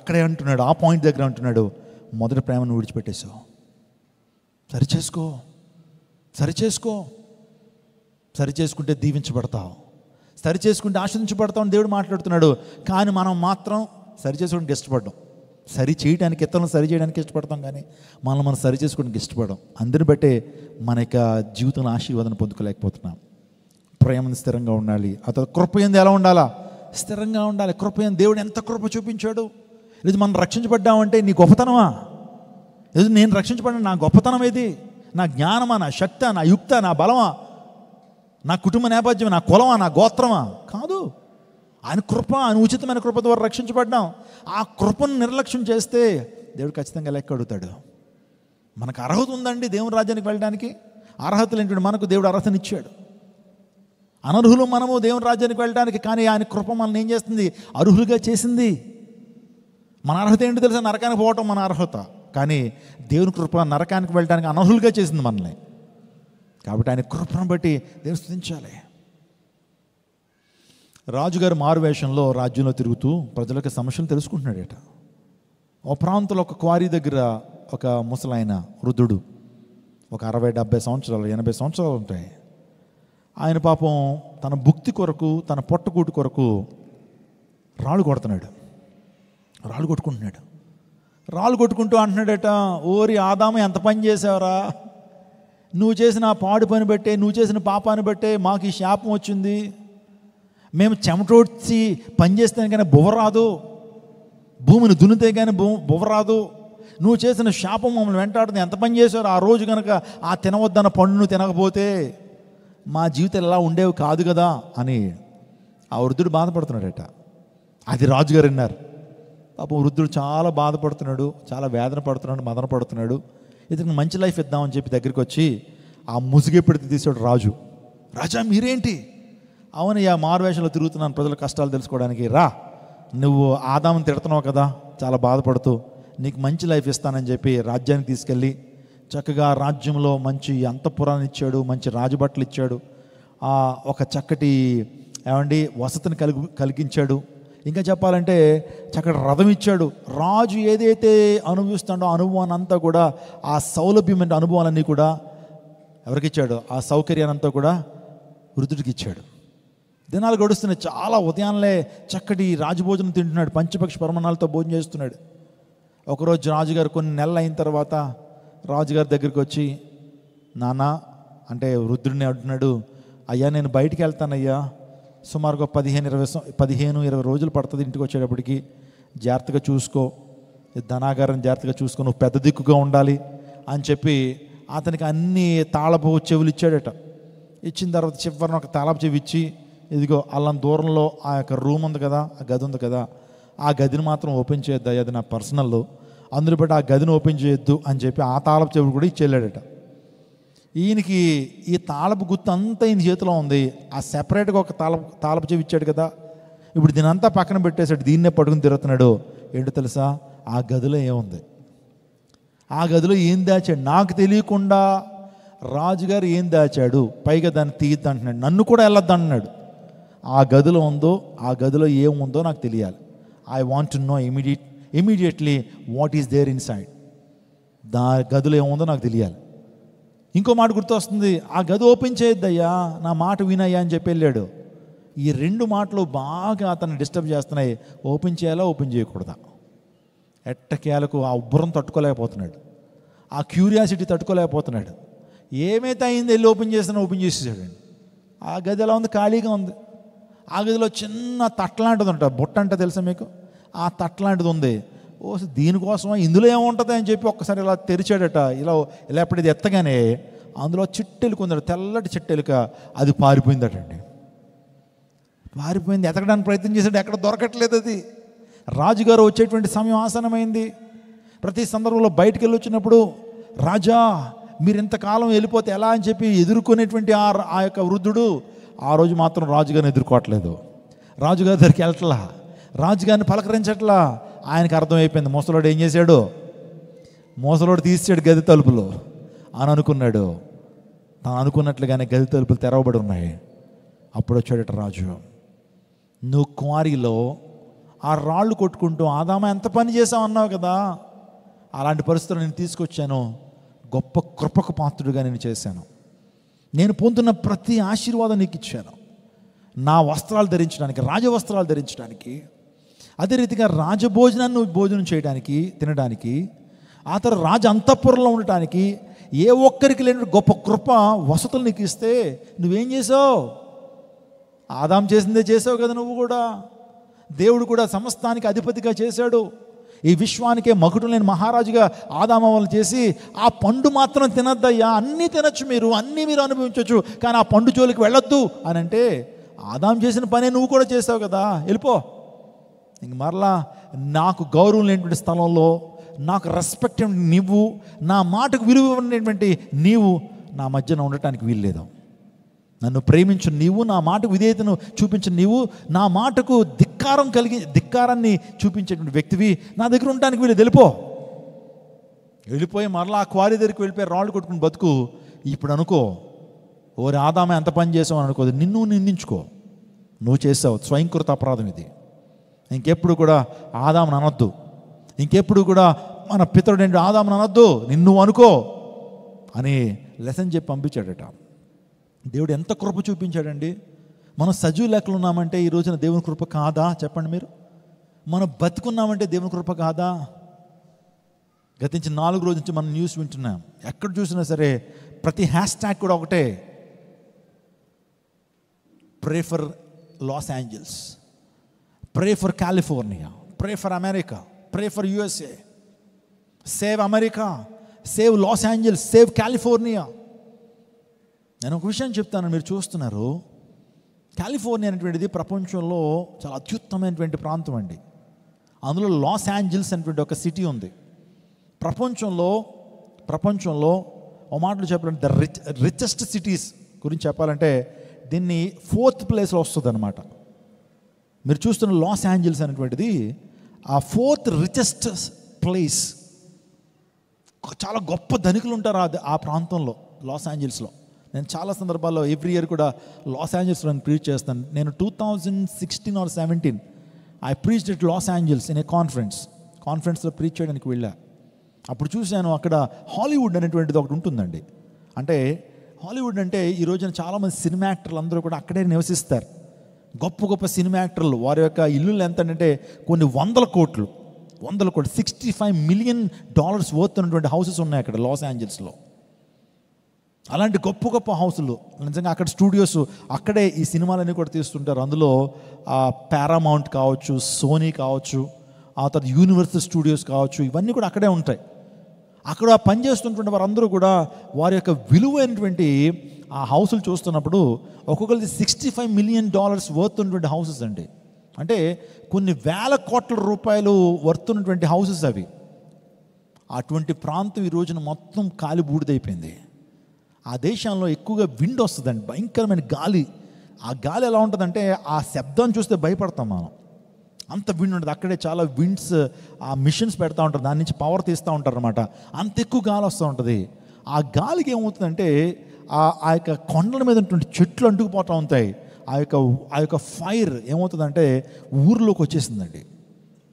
అక్కడే అంటున్నాడు, ఆ పాయింట్ దగ్గర అంటున్నాడు, మొదటి ప్రేమను విడిచిపెట్టేశావు. సరిచేసుకో, సరిచేసుకో. సరిచేసుకుంటే దీవించబడతావు, సరిచేసుకుంటే ఆశ్రదించబడతావు అని దేవుడు మాట్లాడుతున్నాడు. కానీ మనం మాత్రం సరిచేసుకోవడానికి ఇష్టపడ్డాం. సరి చేయడానికి, ఇతరులను సరి చేయడానికి ఇష్టపడతాం, కానీ మనం సరి చేసుకోవడానికి ఇష్టపడడం. అందరిని బట్టే మన యొక్క జీవితంలో ఆశీర్వాదం పొందుకోలేకపోతున్నాం. ప్రేమను స్థిరంగా ఉండాలి. అతను కృప ఏంది ఎలా ఉండాలా? స్థిరంగా ఉండాలి. కృప ఏంది? దేవుడు ఎంత కృప చూపించాడు. లేదు మనం రక్షించబడ్డామంటే నీ గొప్పతనమా? లేదు నేను రక్షించబడ్డా నా గొప్పతనం ఏది? నా జ్ఞానమా, నా శక్తా, నా యుక్త, నా బలమా, నా కుటుంబ నేపథ్యమా, నా కులమా, నా గోత్రమా? కాదు. ఆయన కృప, ఆయన ఉచితమైన కృప ద్వారా రక్షించబడ్డాం. ఆ కృపను నిర్లక్ష్యం చేస్తే దేవుడు ఖచ్చితంగా లెక్క అడుగుతాడు. మనకు అర్హత ఉందండి దేవుని రాజ్యానికి వెళ్ళడానికి. అర్హతలు ఏంటంటే మనకు దేవుడు అర్హతనిచ్చాడు. అనర్హులు మనము దేవుని రాజ్యానికి వెళ్ళడానికి. కానీ ఆయన కృప మనల్ని ఏం చేస్తుంది? అర్హులుగా చేసింది. మన అర్హత ఏంటో తెలుసా? నరకానికి పోవటం మన అర్హత. కానీ దేవుని కృప నరకానికి వెళ్ళడానికి అనర్హులుగా చేసింది మనల్ని. కాబట్టి ఆయన కృపను బట్టి దేవుని స్తుతించాలి. రాజుగారు మారువేషంలో రాజ్యంలో తిరుగుతూ ప్రజలకు సమస్యలు తెలుసుకుంటున్నాడట. ఒక ప్రాంతంలో ఒక క్వారీ దగ్గర ఒక ముసలాయన వృద్ధుడు, ఒక 60-70 సంవత్సరాలు 80 సంవత్సరాలు ఉంటాయి. ఆయన పాపం తన భుక్తి కొరకు, తన పొట్టకూటి కొరకు రాళ్ళు కొట్టుకుంటున్నాడు. రాళ్ళు కొట్టుకుంటూ అంటున్నాడట, ఓరి ఆదాము ఎంత పని చేసావురా, నువ్వు చేసిన ఆ పాడు పని బట్టే, నువ్వు చేసిన పాపాన్ని బట్టే మాకు ఈ శాపం వచ్చింది. మేము చెమటోడ్చి పని చేస్తే కానీ బువ్వ రాదు, భూమిని దున్నితే కానీ బువ్వ రాదు. నువ్వు చేసిన శాపం మమ్మల్ని వెంటాడుతుంది. ఎంత పని చేశారు ఆ రోజు కనుక ఆ తినవద్దన్న పండును తినకపోతే మా జీవితాలు ఎలా ఉండేవి కాదు కదా అని ఆ వృద్ధుడు బాధపడుతున్నాడట. అది రాజుగారు విన్నారు. పాపం వృద్ధుడు చాలా బాధపడుతున్నాడు, చాలా వేదన పడుతున్నాడు, మదన పడుతున్నాడు. ఇతనికి మంచి లైఫ్ ఇద్దామని చెప్పి దగ్గరికి వచ్చి ఆ ముసుగెప్పుడు తీసాడు రాజు. రాజా మీరేంటి? అవునయ్యా, మారువేషంలో తిరుగుతున్నాను ప్రజల కష్టాలు తెలుసుకోవడానికి. రా, నువ్వు ఆదాముని తిడుతున్నావు కదా చాలా బాధపడుతూ, నీకు మంచి లైఫ్ ఇస్తానని చెప్పి రాజ్యానికి తీసుకెళ్ళి చక్కగా రాజ్యంలో మంచి అంతఃపురాన్ని ఇచ్చాడు, మంచి రాజబట్టలు ఇచ్చాడు, ఒక చక్కటి వసతిని కలిగించాడు. ఇంకా చెప్పాలంటే చక్కటి రథం ఇచ్చాడు. రాజు ఏదైతే అనుభవిస్తాడో అనుభవాన్ని అంతా కూడా, ఆ సౌలభ్యమైన అనుభవాలన్నీ కూడా ఎవరికి ఇచ్చాడు? ఆ సౌకర్యాన్ని అంతా కూడా వృద్ధుడికి ఇచ్చాడు. దినాలు గడుస్తున్నాయి. చాలా ఉదయాన్నే చక్కటి రాజభోజనం తింటున్నాడు, పంచపక్షి పరమాణాలతో భోజనం చేస్తున్నాడు. ఒకరోజు రాజుగారు కొన్ని నెలలు అయిన తర్వాత రాజుగారి దగ్గరికి వచ్చి, నాన్న అంటే వృద్ధుడిని అంటున్నాడు, అయ్యా నేను బయటికి వెళ్తానయ్యా, సుమారుగా 15-20 రోజులు పడుతుంది ఇంటికి వచ్చేటప్పటికి, జాగ్రత్తగా చూసుకో, ధనాగారం జాగ్రత్తగా చూసుకో, నువ్వు పెద్ద దిక్కుగా ఉండాలి అని చెప్పి అతనికి అన్ని తాళపు చెవులు ఇచ్చాడట. ఇచ్చిన తర్వాత చివరిన ఒక తాళపు చెవి ఇచ్చి, ఇదిగో అల్లం దూరంలో ఆ యొక్క రూమ్ ఉంది కదా, ఆ గది ఉంది కదా, ఆ గదిని మాత్రం ఓపెన్ చేయొద్దు, అది నా పర్సనల్, అందులో బట్టి ఆ గదిని ఓపెన్ చేయొద్దు అని చెప్పి ఆ తాళపు చెవులు కూడా ఇచ్చేళ్ళాడట. ఈయనకి ఈ తాళపు గుర్తు అంతా ఈయన చేతిలో ఉంది. ఆ సెపరేట్గా ఒక తాళపు చెవి ఇచ్చాడు కదా, ఇప్పుడు దీనంతా పక్కన పెట్టేశాడు, దీన్నే పట్టుకుని తిరుగుతున్నాడు. ఏంటో తెలుసా? ఆ గదిలో ఏముంది, ఆ గదిలో ఏం దాచాడు నాకు తెలియకుండా రాజుగారు ఏం దాచాడు, పైగా దాన్ని తీయద్దు అంటున్నాడు, నన్ను కూడా వెళ్ళొద్దు అంటున్నాడు. ఆ గదిలో ఉందో, ఆ గదిలో ఏముందో నాకు తెలియాలి. I want to know immediately what is there inside. గదిలో ఏముందో నాకు తెలియాలి. ఇంకో మాట గుర్తొస్తుంది, ఆ గది ఓపెన్ చేయొద్దయ్యా, నా మాట వినయ్యా అని చెప్పి వెళ్ళాడు. ఈ రెండు మాటలు బాగా అతన్ని డిస్టర్బ్ చేస్తున్నాయి. ఓపెన్ చేయాలా, ఓపెన్ చేయకూడదా? ఎట్టకేలకు ఆ ఉబ్బరం తట్టుకోలేకపోతున్నాడు, ఆ క్యూరియాసిటీ తట్టుకోలేకపోతున్నాడు. ఏమైతే అయింది, వెళ్ళి ఓపెన్ చేసేసాడండి. ఆ గది ఎలా ఉంది? ఖాళీగా ఉంది. ఆ గదిలో చిన్న తట్టలాంటిది ఉంటుంది, బుట్ట అంటే తెలుసా మీకు? ఆ తట్టలాంటిది ఉంది. ఓ దీనికోసమా, ఇందులో ఏముంటుంది అని చెప్పి ఒక్కసారి ఇలా తెరిచాడట. ఇలా ఎప్పుడు ఇది ఎత్తగానే అందులో చిట్టెలుక ఉందట, తెల్లటి చిట్టెలుక. అది పారిపోయిందటండి. పారిపోయింది. ఎతకడానికి ప్రయత్నం చేశాడు, ఎక్కడ దొరకట్లేదు అది. రాజుగారు వచ్చేటువంటి సమయం ఆసనమైంది. ప్రతి సందర్భంలో బయటికి వెళ్ళి వచ్చినప్పుడు, రాజా మీరు ఇంతకాలం వెళ్ళిపోతే ఎలా అని చెప్పి ఎదుర్కొనేటువంటి ఆ యొక్క వృద్ధుడు ఆ రోజు మాత్రం రాజుగారిని ఎదుర్కోవట్లేదు, రాజుగారి దగ్గరికి వెళ్ళట్లా, రాజుగారిని పలకరించట్లా. ఆయనకు అర్థమైపోయింది, ముసలోడు ఏం చేశాడు, ముసలోడు తీసాడు గది తలుపులు అని అనుకున్నాడు. తాను అనుకున్నట్లుగానే గది తలుపులు తెరవబడి ఉన్నాయి. అప్పుడు వచ్చాడట రాజు, నువ్వు క్వారీలో ఆ రాళ్ళు కొట్టుకుంటూ ఆదామా ఎంత పని చేసావు అన్నావు కదా, అలాంటి పరిస్థితులు నేను తీసుకొచ్చాను. గొప్ప కృపకు పాత్రుడిగా నేను చేశాను. నేను పొందుతున్న ప్రతి ఆశీర్వాదం నీకు ఇచ్చాను. నా వస్త్రాలు ధరించడానికి, రాజవస్త్రాలు ధరించడానికి, అదే రీతిగా రాజభోజనాన్ని నువ్వు భోజనం చేయడానికి, తినడానికి, ఆ తర్వాత రాజ అంతఃపురంలో ఉండటానికి ఏ ఒక్కరికి లేని గొప్ప కృప వసతులు నీకు ఇస్తే నువ్వేం చేసావు? ఆదాం చేసిందే చేసావు కదా నువ్వు కూడా. దేవుడు కూడా సమస్తానికి అధిపతిగా చేశాడు. ఈ విశ్వానికే మకుటం లేని మహారాజుగా ఆదామవలను చేసి, ఆ పండు మాత్రం తినద్దయ్యా, అన్నీ తినచ్చు, అన్నీ మీరు అనుభవించవచ్చు, కానీ ఆ పండు జోలికి వెళ్ళొద్దు అని అంటే, ఆదాం చేసిన పనే నువ్వు కూడా చేసావు కదా, వెళ్ళిపో. ఇంక మరలా నాకు గౌరవం లేనటువంటి స్థలంలో, నాకు రెస్పెక్ట్ నీవు, నా మాటకు విలువ ఉన్నటువంటి నీవు నా మధ్యన ఉండటానికి వీల్లేదు. నన్ను ప్రేమించు నీవు, నా మాటకు విధేయతను చూపించు నీవు, నా మాటకు ధిక్కారాన్ని చూపించేటువంటి వ్యక్తివి నా దగ్గర ఉండటానికి వీళ్ళు వెళ్ళిపోయి మరలా ఆ క్వారీ దగ్గరికి వెళ్ళిపోయి రాళ్ళు కొట్టుకుని బతుకు. ఇప్పుడు అనుకో, ఓరి ఆదామే ఎంత పని చేసావు అనుకోదు, నిన్ను నిందించుకో. నువ్వు చేసావు, స్వయంకృత అపరాధం ఇది. ఇంకెప్పుడు కూడా ఆదామును అనొద్దు, ఇంకెప్పుడు కూడా మన పితరుడు ఆదామును అనొద్దు, నిన్ను అనుకో అని లెసన్ చెప్పి పంపించాడట. దేవుడు ఎంత కృప చూపించాడండి. మనం సజీవ లెక్కలు ఉన్నామంటే ఈ రోజున దేవుని కృప కాదా? చెప్పండి మీరు. మనం బతుకున్నామంటే దేవుని కృప కాదా? గతించిన 4 రోజుల నుంచి మనం న్యూస్ వింటున్నాం. ఎక్కడ చూసినా సరే ప్రతి హ్యాష్ ట్యాగ్ కూడా ఒకటే, pray for Los Angeles, pray for California, pray for America, pray for USA, save America, save Los Angeles, save California. నేను ఒక విషయం చెప్తాను, మీరు చూస్తున్నారు. కాలిఫోర్నియా అనేటువంటిది ప్రపంచంలో చాలా అత్యుత్తమైనటువంటి ప్రాంతం అండి. అందులో లాస్ ఏంజల్స్ అనేటువంటి ఒక సిటీ ఉంది. ప్రపంచంలో ఓ మాటలు చెప్పాలంటే రిచెస్ట్ సిటీస్ గురించి చెప్పాలంటే దీన్ని 4th ప్లేస్లో వస్తుంది అనమాట. మీరు చూస్తున్న లాస్ ఏంజల్స్ అనేటువంటిది ఆ 4th రిచెస్ట్ ప్లేస్. చాలా గొప్ప ధనికులు ఉంటారు ఆ ప్రాంతంలో, లాస్ ఏంజల్స్లో. నేను చాలా సందర్భాల్లో ఎవ్రీ ఇయర్ కూడా లాస్ ఏంజల్స్లో నేను ప్రీచ్ చేస్తాను. నేను 2016 or 17 I preached at Los Angeles in a కాన్ఫరెన్స్లో ప్రీచ్ చేయడానికి వెళ్ళా. అప్పుడు చూశాను అక్కడ హాలీవుడ్ అనేటువంటిది ఒకటి ఉంటుందండి. అంటే హాలీవుడ్ అంటే ఈ రోజున చాలామంది సినిమా యాక్టర్లు అందరూ కూడా అక్కడే నివసిస్తారు. గొప్ప సినిమా యాక్టర్లు వారి యొక్క ఇల్లులు ఎంత అంటే కొన్ని వందల కోట్లు $65 million వర్త్ ఉన్నటువంటి హౌసెస్ ఉన్నాయి అక్కడ లాస్ ఏంజల్స్లో. అలాంటి గొప్ప హౌసులు నిజంగా అక్కడ స్టూడియోస్, అక్కడే ఈ సినిమాలన్నీ కూడా తీస్తుంటారు. అందులో పారామౌంట్ కావచ్చు, సోనీ కావచ్చు, ఆ తర్వాత యూనివర్సల్ స్టూడియోస్ కావచ్చు, ఇవన్నీ కూడా అక్కడే ఉంటాయి. అక్కడ పనిచేస్తున్నటువంటి వారందరూ కూడా వారి యొక్క విలువైనటువంటి ఆ హౌసులు చూస్తున్నప్పుడు ఒక్కొక్కరిది $65 million వర్త్ ఉన్నటువంటి హౌసెస్ అండి. అంటే కొన్ని వేల కోట్ల రూపాయలు వర్త్ ఉన్నటువంటి హౌసెస్ అవి. అటువంటి ప్రాంతం ఈ రోజున మొత్తం కాలి బూడిదైపోయింది. ఆ దేశంలో ఎక్కువగా విండ్ వస్తుందండి, భయంకరమైన గాలి. ఆ గాలి ఎలా ఉంటుందంటే ఆ శబ్దాన్ని చూస్తే భయపడతాం మనం, అంత విండ్ ఉంటుంది. అక్కడే చాలా విండ్స్, ఆ మిషన్స్ పెడతా ఉంటారు, దాని నుంచి పవర్ తీస్తూ ఉంటారు అనమాట. అంత ఎక్కువ గాలి వస్తూ ఉంటుంది. ఆ గాలికి ఏమవుతుందంటే ఆ యొక్క కొండల మీద ఉన్నటువంటి చెట్లు అంటుకుపోతూ ఉంటాయి. ఆ యొక్క ఫైర్ ఏమవుతుందంటే ఊర్లోకి వచ్చేసిందండి.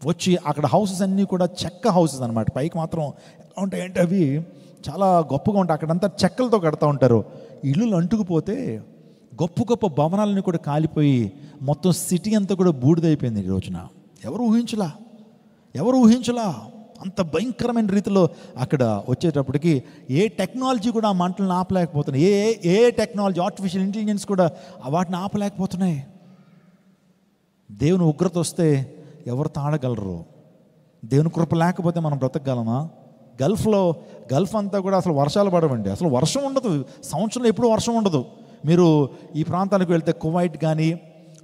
వచ్చి అక్కడ హౌసెస్ అన్నీ కూడా చెక్క హౌసెస్ అనమాట. పైకి మాత్రం ఎలా ఉంటాయంటే అవి చాలా గొప్పగా ఉంటాయి. అక్కడంతా చెక్కలతో కడతా ఉంటారు. ఇల్లులు అంటుకుపోతే గొప్ప భవనాలన్నీ కూడా కాలిపోయి మొత్తం సిటీ అంతా కూడా బూడిదైపోయింది ఈ రోజున. ఎవరు ఊహించలా అంత భయంకరమైన రీతిలో అక్కడ వచ్చేటప్పటికి ఏ టెక్నాలజీ కూడా ఆ మంటలను ఆపలేకపోతున్నాయి. ఏ టెక్నాలజీ, ఆర్టిఫిషియల్ ఇంటెలిజెన్స్ కూడా వాటిని ఆపలేకపోతున్నాయి. దేవుని ఉగ్రత వస్తే ఎవరు తాడగలరు? దేవుని కృప లేకపోతే మనం బ్రతకగలమా? గల్ఫ్ అంతా కూడా అసలు వర్షాలు పడవండి, అసలు వర్షం ఉండదు, సంవత్సరంలో ఎప్పుడు వర్షం ఉండదు. మీరు ఈ ప్రాంతానికి వెళ్తే కువైట్ కానీ,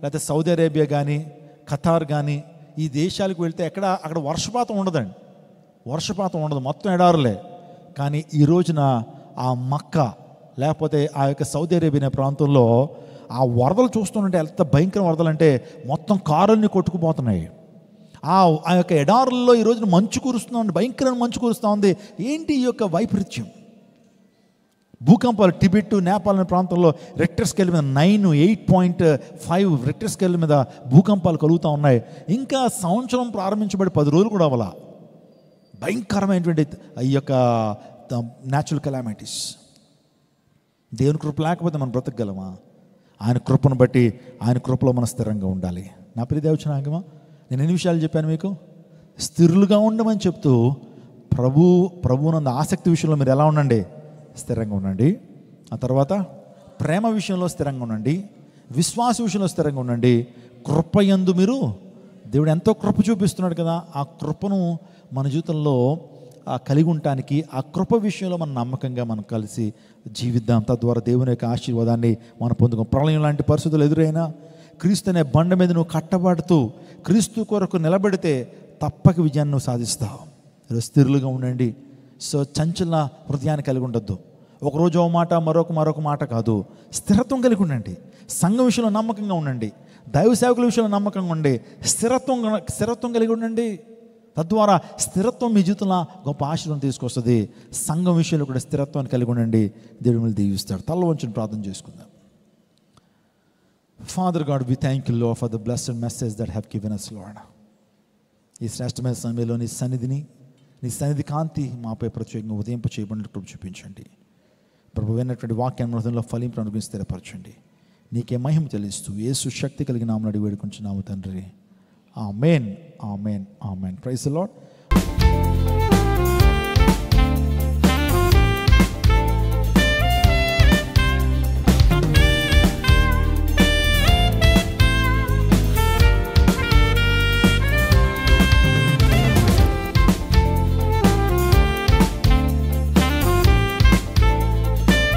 లేకపోతే సౌదీ అరేబియా కానీ, ఖతార్ కానీ, ఈ దేశాలకు వెళ్తే అక్కడ వర్షపాతం ఉండదండి, మొత్తం ఎడారులే. కానీ ఈ రోజున ఆ మక్కా లేకపోతే ఆ యొక్క సౌదీ అరేబియా ప్రాంతంలో ఆ వరదలు చూస్తుంటే ఎంత భయంకర వరదలు అంటే మొత్తం కారుల్ని కొట్టుకుపోతున్నాయి. ఆ యొక్క ఎడారుల్లో ఈ రోజున మంచు కురుస్తూ ఉంది, భయంకరమైన మంచు కురుస్తూ ఉంది. ఏంటి ఈ యొక్క వైపరీత్యం? భూకంపాలు టిబెట్, నేపాల్ అనే ప్రాంతంలో రెక్టర్ స్కేల్ మీద 8.5 రెక్టర్ స్కేల్ మీద భూకంపాలు కలుగుతూ ఉన్నాయి. ఇంకా సంవత్సరం ప్రారంభించబడి 10 రోజులు కూడా అవ్వాల. భయంకరమైనటువంటి ఈ యొక్క న్యాచురల్ కెలామిటీస్. దేవుని కృప లేకపోతే మనం బ్రతకగలమా? ఆయన కృపను బట్టి, ఆయన కృపలో మనం స్థిరంగా ఉండాలి. నా ప్రియ దేవుని, నేను ఎన్ని విషయాలు చెప్పాను మీకు? స్థిరులుగా ఉండమని చెప్తూ ప్రభువునందు ఆసక్తి విషయంలో మీరు ఎలా ఉండండి? స్థిరంగా ఉండండి. ఆ తర్వాత ప్రేమ విషయంలో స్థిరంగా ఉండండి, విశ్వాస విషయంలో స్థిరంగా ఉండండి. కృపయందు మీరు, దేవుడు ఎంతో కృప చూపిస్తున్నాడు కదా, ఆ కృపను మన జీవితంలో కలిగి ఉండటానికి ఆ కృప విషయంలో మనం నమ్మకంగా మనం కలిసి జీవిద్దాం. తద్వారా దేవుని యొక్క ఆశీర్వాదాన్ని మనం పొందుకోం. ప్రళయం లాంటి పరిస్థితులు ఎదురైనా క్రీస్తు అనే బండ మీద నువ్వు కట్టబడుతూ క్రీస్తు కొరకు నిలబడితే తప్పక విజయాన్ని నువ్వు సాధిస్తావు. స్థిరులుగా ఉండండి. సో చంచల హృదయాన్ని కలిగి ఉండొద్దు. ఒకరోజు ఓ మాట, మరొక మాట కాదు. స్థిరత్వం కలిగి ఉండండి. సంఘం విషయంలో నమ్మకంగా ఉండండి. దైవ సేవకుల విషయంలో నమ్మకంగా ఉండండి. స్థిరత్వం కలిగి ఉండండి. తద్వారా స్థిరత్వం మీ జీవితంలో గొప్ప ఆశీర్వాదం తీసుకొస్తుంది. సంఘం విషయంలో కూడా స్థిరత్వాన్ని కలిగి ఉండండి. దేవుడు మిమ్మల్ని దీవిస్తాడు. తల వంచుని ప్రార్థన చేసుకుందాం. Father God, we thank you Lord for the blessed message that have given us Lord. ఈ శ్రేష్టమైన సమయంలో నీ సన్నిధి కాంతి మాపై ప్రత్యేకంగా ఉదయింప చేయబడినట్టు చూపించండి. ప్రభు విన్నటువంటి వాక్యాన్ని హృదయంలో ఫలింపు అనుభవించి స్థిరపరచండి. నీకే మహిమ చెల్లిస్తూ యేసు శక్తి కలిగిన నామమున అడిగి వేడుకొంచున్నాము తండ్రి. ఆమేన్, ఆమేన్, ఆమేన్. Praise the lord.